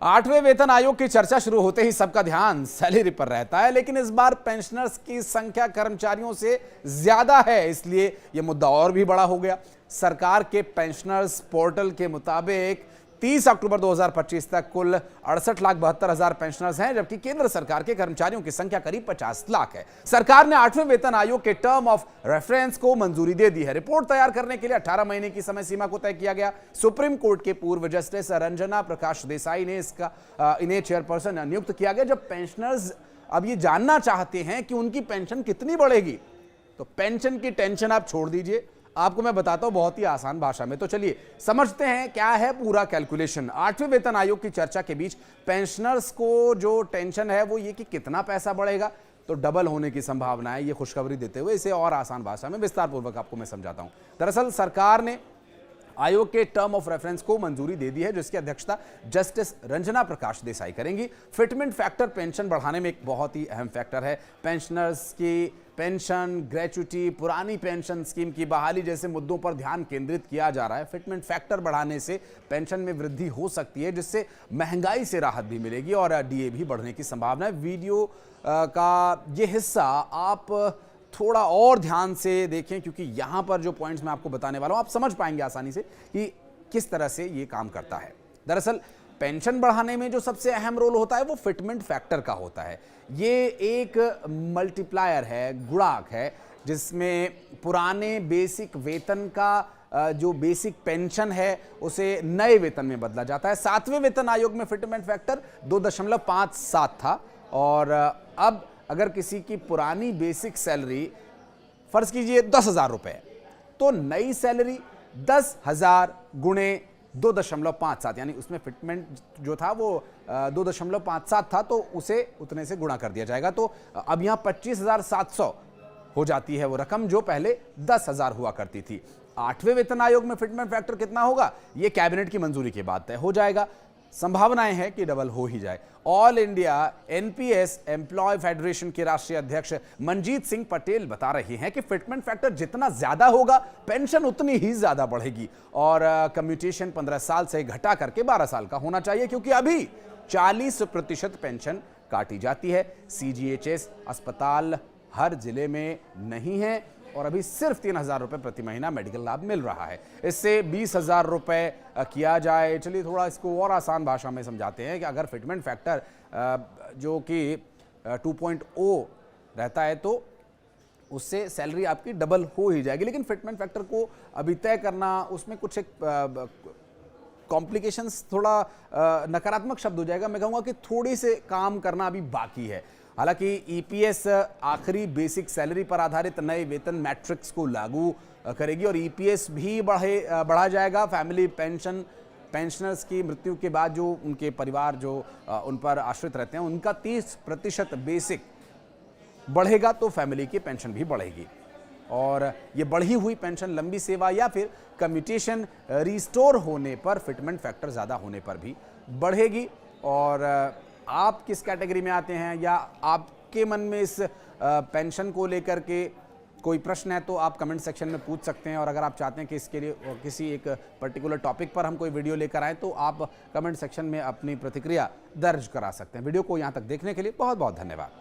8वें वेतन आयोग की चर्चा शुरू होते ही सबका ध्यान सैलरी पर रहता है, लेकिन इस बार पेंशनर्स की संख्या कर्मचारियों से ज्यादा है, इसलिए यह मुद्दा और भी बड़ा हो गया। सरकार के पेंशनर्स पोर्टल के मुताबिक 30 अक्टूबर 2025 तक कुल 68,72,000 पेंशनर्स हैं, जबकि केंद्र सरकार के कर्मचारियों की संख्या करीब 50 लाख है। सरकार ने 8वें वेतन आयोग के टर्म ऑफ रेफरेंस को मंजूरी दे दी है। रिपोर्ट तैयार करने के लिए 18 महीने की समय सीमा को तय किया गया। सुप्रीम कोर्ट के पूर्व जस्टिस रंजना प्रकाश देसाई ने इन्हें चेयरपर्सन नियुक्त किया गया। जब पेंशनर्स अब ये जानना चाहते हैं कि उनकी पेंशन कितनी बढ़ेगी, तो पेंशन की टेंशन आप छोड़ दीजिए, आपको मैं बताता हूं बहुत ही आसान भाषा में। तो चलिए समझते हैं क्या है पूरा कैलकुलेशन। 8वें वेतन आयोग की चर्चा के बीच पेंशनर्स को जो टेंशन है वो ये कि कितना पैसा बढ़ेगा, तो डबल होने की संभावना है। ये खुशखबरी देते हुए इसे और आसान भाषा में विस्तार पूर्वक आपको मैं समझाता हूं। दरअसल सरकार ने आयोग के टर्म ऑफ रेफरेंस को मंजूरी दे दी है, जिसकी अध्यक्षता जस्टिस रंजना प्रकाश देसाई करेंगी। फिटमेंट फैक्टर पेंशन बढ़ाने में एक बहुत ही अहम फैक्टर है। पेंशनर्स की पेंशन, ग्रेच्युटी, पुरानी पेंशन स्कीम की बहाली जैसे मुद्दों पर ध्यान केंद्रित किया जा रहा है। फिटमेंट फैक्टर बढ़ाने से पेंशन में वृद्धि हो सकती है, जिससे महंगाई से राहत भी मिलेगी और डीए भी बढ़ने की संभावना है। वीडियो का ये हिस्सा आप थोड़ा और ध्यान से देखें, क्योंकि यहां पर जो पॉइंट्स मैं आपको बताने वाला हूं आप समझ पाएंगे आसानी से कि किस तरह से ये काम करता है। दरअसल पेंशन बढ़ाने में जो सबसे अहम रोल होता है वो फिटमेंट फैक्टर का होता है। ये एक मल्टीप्लायर है, गुणांक है, जिसमें पुराने बेसिक वेतन का जो बेसिक पेंशन है उसे नए वेतन में बदला जाता है। 7वें वेतन आयोग में फिटमेंट फैक्टर 2.57 था, और अब अगर किसी की पुरानी बेसिक सैलरी फर्ज कीजिए 10,000 रुपए, तो नई सैलरी 10,000 गुणे 2.57, यानी उसमें फिटमेंट जो था वो 2.57 था, तो उसे उतने से गुणा कर दिया जाएगा। तो अब यहां 25,700 हो जाती है वो रकम जो पहले 10,000 हुआ करती थी। 8वें वेतन आयोग में फिटमेंट फैक्टर कितना होगा, यह कैबिनेट की मंजूरी के बाद तय हो जाएगा। संभावनाएं हैं कि डबल हो ही जाए। All India NPS employ federation के राष्ट्रीय अध्यक्ष मनजीत सिंह पटेल बता रहे हैं कि फिटमेंट फैक्टर जितना ज्यादा होगा पेंशन उतनी ही ज्यादा बढ़ेगी, और कम्यूटेशन 15 साल से घटा करके 12 साल का होना चाहिए, क्योंकि अभी 40% पेंशन काटी जाती है। सीजीएचएस अस्पताल हर जिले में नहीं है, और अभी सिर्फ 3,000 रुपए प्रति महीना मेडिकल लाभ मिल रहा है। इससे 20,000 रुपए किया जाए। चलिए थोड़ा इसको और आसान भाषा में समझाते हैं कि अगर फिटमेंट फैक्टर जो कि 2.0 रहता है तो उससे सैलरी आपकी डबल हो ही जाएगी। लेकिन फिटमेंट फैक्टर को अभी तय करना, उसमें कुछ एक कॉम्प्लिकेशंस, थोड़ा नकारात्मक शब्द हो जाएगा। मैं कहूँगा कि थोड़ी से काम करना अभी बाकी है। हालांकि ईपीएस आखिरी बेसिक सैलरी पर आधारित नए वेतन मैट्रिक्स को लागू करेगी, और ईपीएस भी बढ़ा जाएगा। फैमिली पेंशन पेंशनर्स की मृत्यु के बाद जो उनके परिवार जो उन पर आश्रित रहते हैं उनका 30% बेसिक बढ़ेगा, तो फैमिली की पेंशन भी बढ़ेगी। और ये बढ़ी हुई पेंशन लंबी सेवा या फिर कम्यूटेशन रिस्टोर होने पर, फिटमेंट फैक्टर ज़्यादा होने पर भी बढ़ेगी। और आप किस कैटेगरी में आते हैं, या आपके मन में इस पेंशन को लेकर के कोई प्रश्न है, तो आप कमेंट सेक्शन में पूछ सकते हैं। और अगर आप चाहते हैं कि इसके लिए किसी एक पर्टिकुलर टॉपिक पर हम कोई वीडियो लेकर आएँ, तो आप कमेंट सेक्शन में अपनी प्रतिक्रिया दर्ज करा सकते हैं। वीडियो को यहाँ तक देखने के लिए बहुत बहुत धन्यवाद।